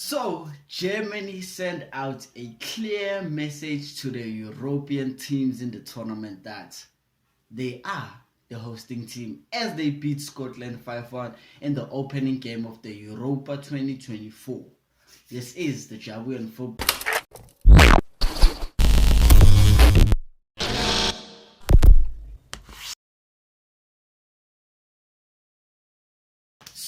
So, Germany sent out a clear message to the European teams in the tournament that they are the hosting team as they beat Scotland 5-1 in the opening game of the Europa 2024. This is the Jabuan football.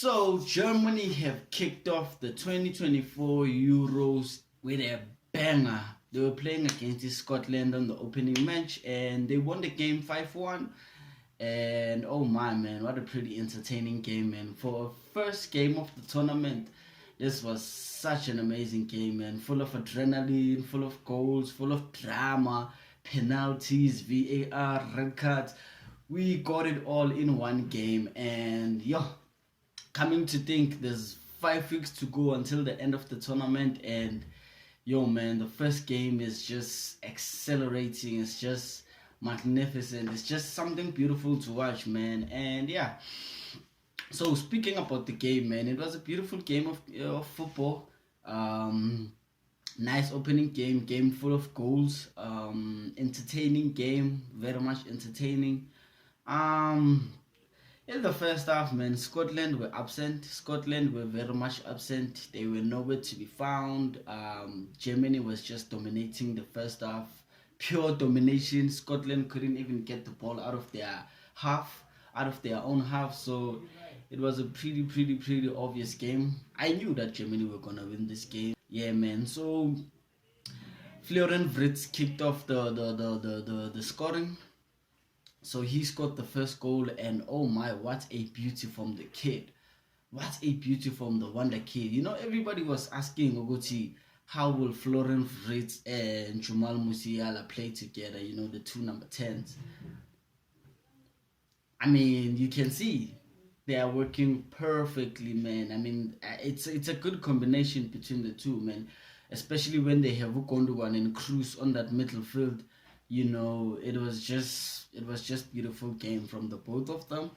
So, Germany have kicked off the 2024 Euros with a banger. They were playing against Scotland on the opening match and they won the game 5-1. And oh my man, what a pretty entertaining game, man. For a first game of the tournament, this was such an amazing game, man. Full of adrenaline, full of goals, full of drama, penalties, VAR, red cards. We got it all in one game. And coming to think, there's 5 weeks to go until the end of the tournament, and man, the first game is just accelerating. It's just magnificent. It's just something beautiful to watch, man. And so speaking about the game, man, it was a beautiful game of football. Nice opening game full of goals. Entertaining game, very much entertaining. In the first half, man, Scotland were absent. Scotland were very much absent. They were nowhere to be found. Germany was just dominating the first half. Pure domination. Scotland couldn't even get the ball out of their own half. So it was a pretty obvious game. I knew that Germany were gonna win this game. Yeah, man. So Florian Wirtz kicked off the scoring. So he scored the first goal, and oh my, what a beauty from the kid. What a beauty from the wonder kid. Everybody was asking Oguti, how will Florian Wirtz and Jamal Musiala play together, the two number 10s. I mean, you can see they are working perfectly, man. I mean, it's a good combination between the two, man. Especially when they have Ugondogan and Cruz on that middle field. It was just beautiful game from the both of them.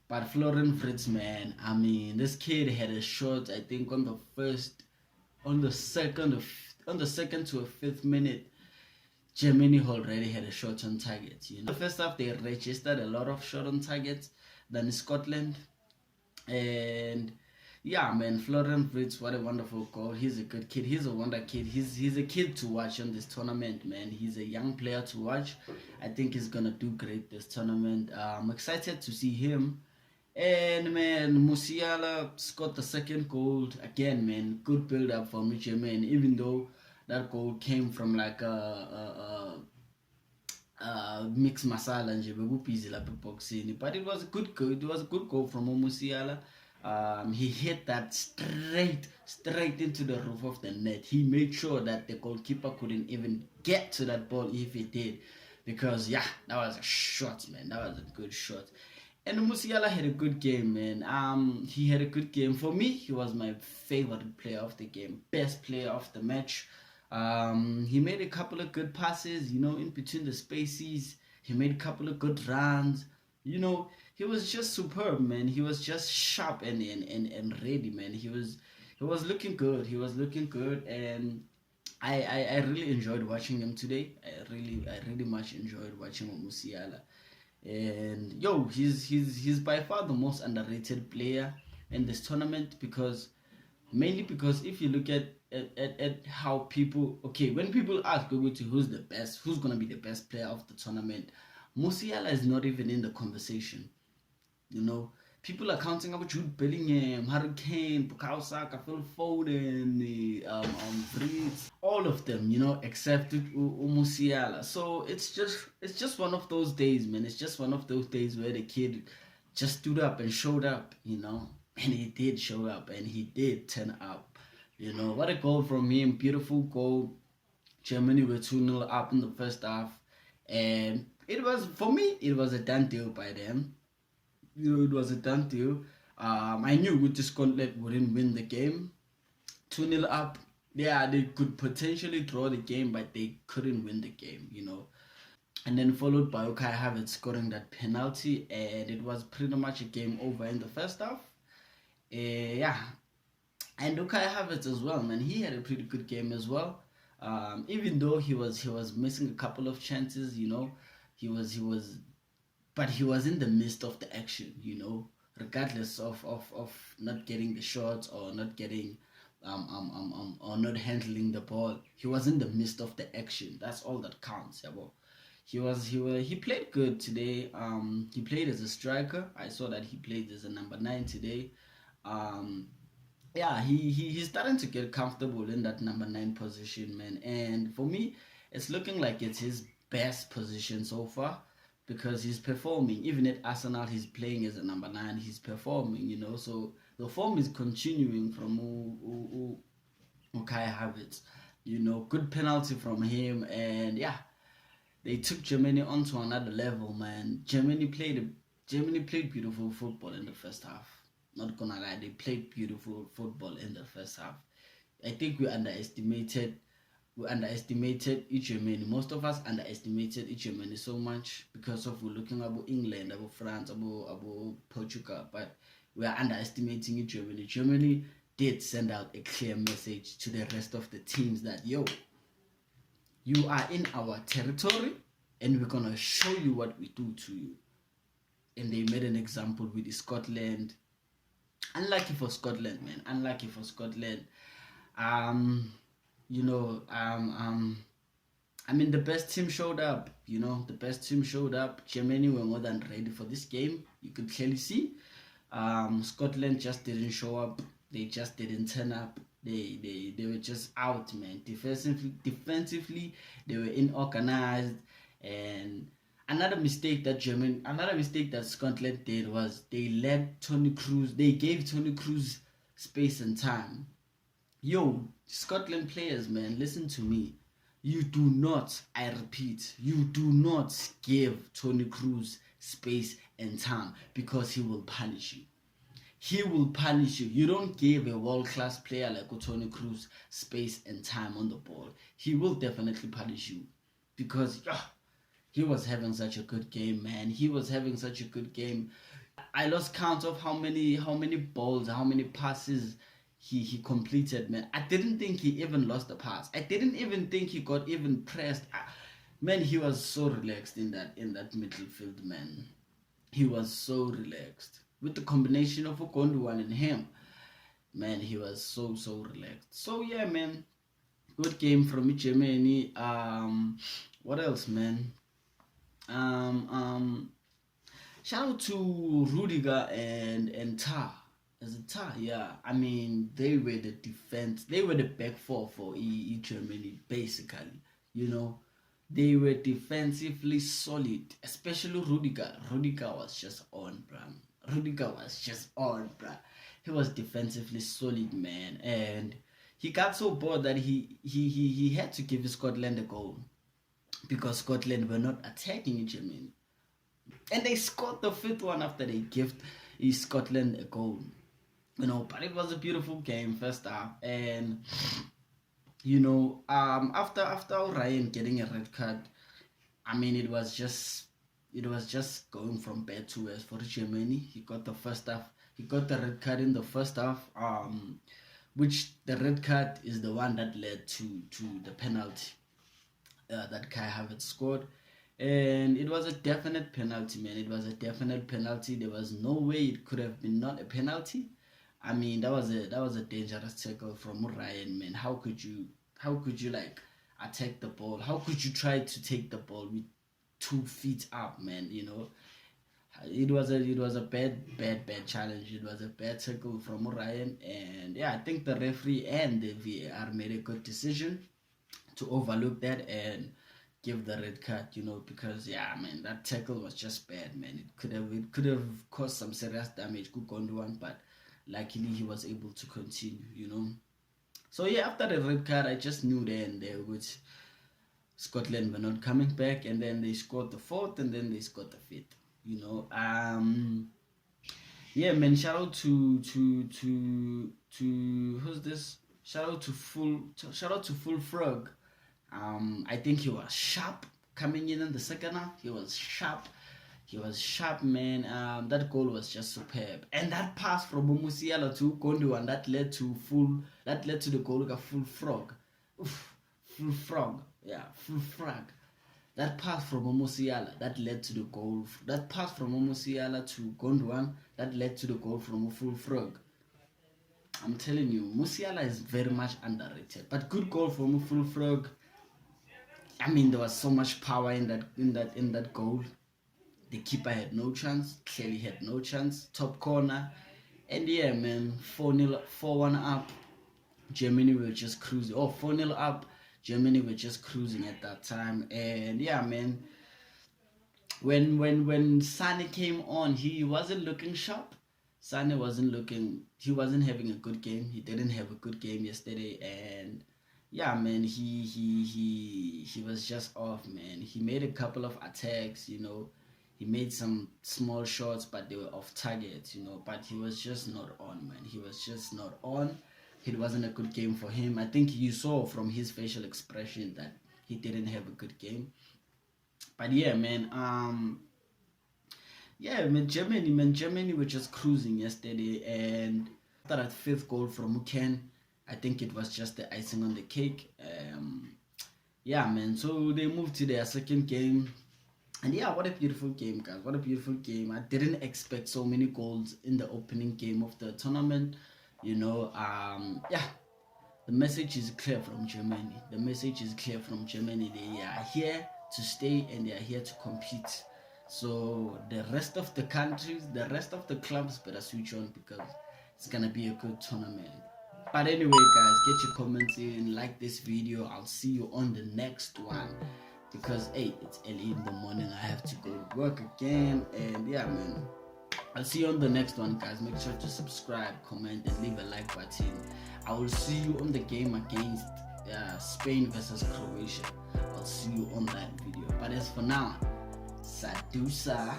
But Florian Wirtz, man, I mean, this kid had a shot, I think, on the second to a fifth minute. Germany already had a shot on target. The first half they registered a lot of shot on targets than Scotland. And yeah, man, Florian Wirtz, what a wonderful goal. He's a good kid. He's a wonder kid. He's a kid to watch on this tournament, man. He's a young player to watch. I think he's gonna do great this tournament. I'm excited to see him. And man, Musiala scored the second goal again, man. Good build up for Michi, man. Even though that goal came from like a mixed masala and boxing, but it was a good goal. It was a good goal from Musiala. He hit that straight into the roof of the net. He made sure that the goalkeeper couldn't even get to that ball if he did, because that was a shot, man. That was a good shot. And Musiala had a good game, man. He had a good game. For me, he was my favorite player of the game, best player of the match. He made a couple of good passes, in between the spaces. He made a couple of good runs. He was just superb, man. He was just sharp and ready, man. He was looking good. He was looking good, and I really enjoyed watching him today. I really much enjoyed watching Musiala. And he's by far the most underrated player in this tournament, mainly because if you look at how people, when people ask who's the best, who's gonna be the best player of the tournament, Musiala is not even in the conversation. People are counting up Jude Bellingham, Harry Kane, Bukayo Saka, Phil Foden, Fritz, all of them, except Musiala. So it's just one of those days, man. It's just one of those days where the kid just stood up and showed up, and he did show up and he did turn up. What a goal from him, beautiful goal. Germany were 2-0 up in the first half, and it was a done deal by them. It was a done deal. I knew Scotland wouldn't win the game. 2-0 up. Yeah, they could potentially draw the game, but they couldn't win the game, And then followed by Kai Havertz scoring that penalty, and it was pretty much a game over in the first half. And Kai Havertz as well, man. He had a pretty good game as well. Even though he was missing a couple of chances, he was, but he was in the midst of the action, regardless of not getting the shots or not getting or not handling the ball. He was in the midst of the action. That's all that counts, yeah. Well, he played good today. He played as a striker. I saw that he played as a number 9 today. Um, yeah, he's starting to get comfortable in that number 9 position, man. And for me, it's looking like it's his best position so far because he's performing. Even at Arsenal, he's playing as a number 9. He's performing, So the form is continuing from Kai Havertz. Good penalty from him, and yeah, they took Germany onto another level, man. Germany played beautiful football in the first half. Not gonna lie, they played beautiful football in the first half. I think we underestimated each Germany. Most of us underestimated each Germany so much because of we're looking about England, about France, about Portugal, but we are underestimating each Germany. Germany did send out a clear message to the rest of the teams that you are in our territory and we're gonna show you what we do to you. And they made an example with Scotland. Unlucky for Scotland, man. Unlucky for Scotland. Um, you know, I mean, the best team showed up. The best team showed up. Germany were more than ready for this game. You could clearly see. Scotland just didn't show up. They just didn't turn up. They were just out, man. Defensively, they were inorganized. And another mistake that Scotland did was they gave Tony Cruz space and time. Yo, Scotland players, man, listen to me. You do not, I repeat, you do not give Tony Cruz space and time because he will punish you. He will punish you. You don't give a world-class player like Tony Cruz space and time on the ball. He will definitely punish you because he was having such a good game, man. He was having such a good game. I lost count of how many balls, how many passes he completed, man. I didn't think he even lost a pass. I didn't even think he got even pressed. Man, he was so relaxed in that midfield, man. He was so relaxed. With the combination of Okonduwan and him, man, he was so relaxed. So yeah, man. Good game from Germany. What else, man? Shout out to Rudiger and Tar. Is it Tar? Yeah. I mean, they were the defense. They were the back four for Germany, basically. They were defensively solid, especially Rudiger. Rudiger was just on, bruh. He was defensively solid, man, and he got so bored that he had to give Scotland a goal because Scotland were not attacking Germany. And they scored the 5th one after they gave Scotland a goal. But it was a beautiful game first half. And, after Ryan getting a red card, I mean, it was just going from bad to worse for Germany. He got the red card in the first half, which the red card is the one that led to the penalty that Kai Havertz scored. And it was a definite penalty, man. It was a definite penalty. There was no way it could have been not a penalty. I mean, that was a dangerous tackle from Ryan, man. How could you like attack the ball? How could you try to take the ball with 2 feet up, man? It was a bad challenge. It was a bad tackle from Ryan, and yeah, I think the referee and the VAR made a good decision to overlook that and give the red card, because man, that tackle was just bad, man. It could have caused some serious damage, but luckily he was able to continue, So yeah, after the red card, I just knew then there which Scotland were not coming back, and then they scored the 4th, and then they scored the 5th. Yeah, man. Shout out to who's this? Shout out to Full Frog. I think he was sharp coming in the second half. He was sharp. He was sharp, man. That goal was just superb, and that pass from Musiala to Gondwan that led to the goal like a full frog. Oof, full frog, yeah, full frog. That pass from Musiala that led to the goal. That pass from Musiala to Gondwan that led to the goal from a full frog. I'm telling you, Musiala is very much underrated. But good goal from a full frog. I mean, there was so much power in that goal. The keeper had no chance. Clearly had no chance. Top corner. And yeah, man, 4-0, 4-1 up. Germany were just cruising. Oh, 4-0 up. Germany were just cruising at that time. And yeah, man, when Sane came on, he wasn't looking sharp. Sane he wasn't having a good game. He didn't have a good game yesterday, and yeah, man, he was just off, man. He made a couple of attacks, he made some small shots, but they were off target, but he was just not on, man. He was just not on. It wasn't a good game for him. I think you saw from his facial expression that he didn't have a good game. But yeah, man, Germany were just cruising yesterday, and after that fifth goal from Muken, I think it was just the icing on the cake. Yeah, man, so they moved to their second game, and yeah, what a beautiful game, guys. What a beautiful game. I didn't expect so many goals in the opening game of the tournament. Yeah, the message is clear from Germany. The message is clear from Germany. They are here to stay, and they are here to compete. So the rest of the countries, the rest of the clubs better switch on, because it's gonna be a good tournament. But anyway, guys, get your comments in, like this video. I'll see you on the next one, because hey, it's early in the morning. I have to go to work again, and yeah, man, I'll see you on the next one, guys. Make sure to subscribe, comment, and leave a like button. I will see you on the game against Spain versus Croatia. I'll see you on that video. But as for now, Sadusa.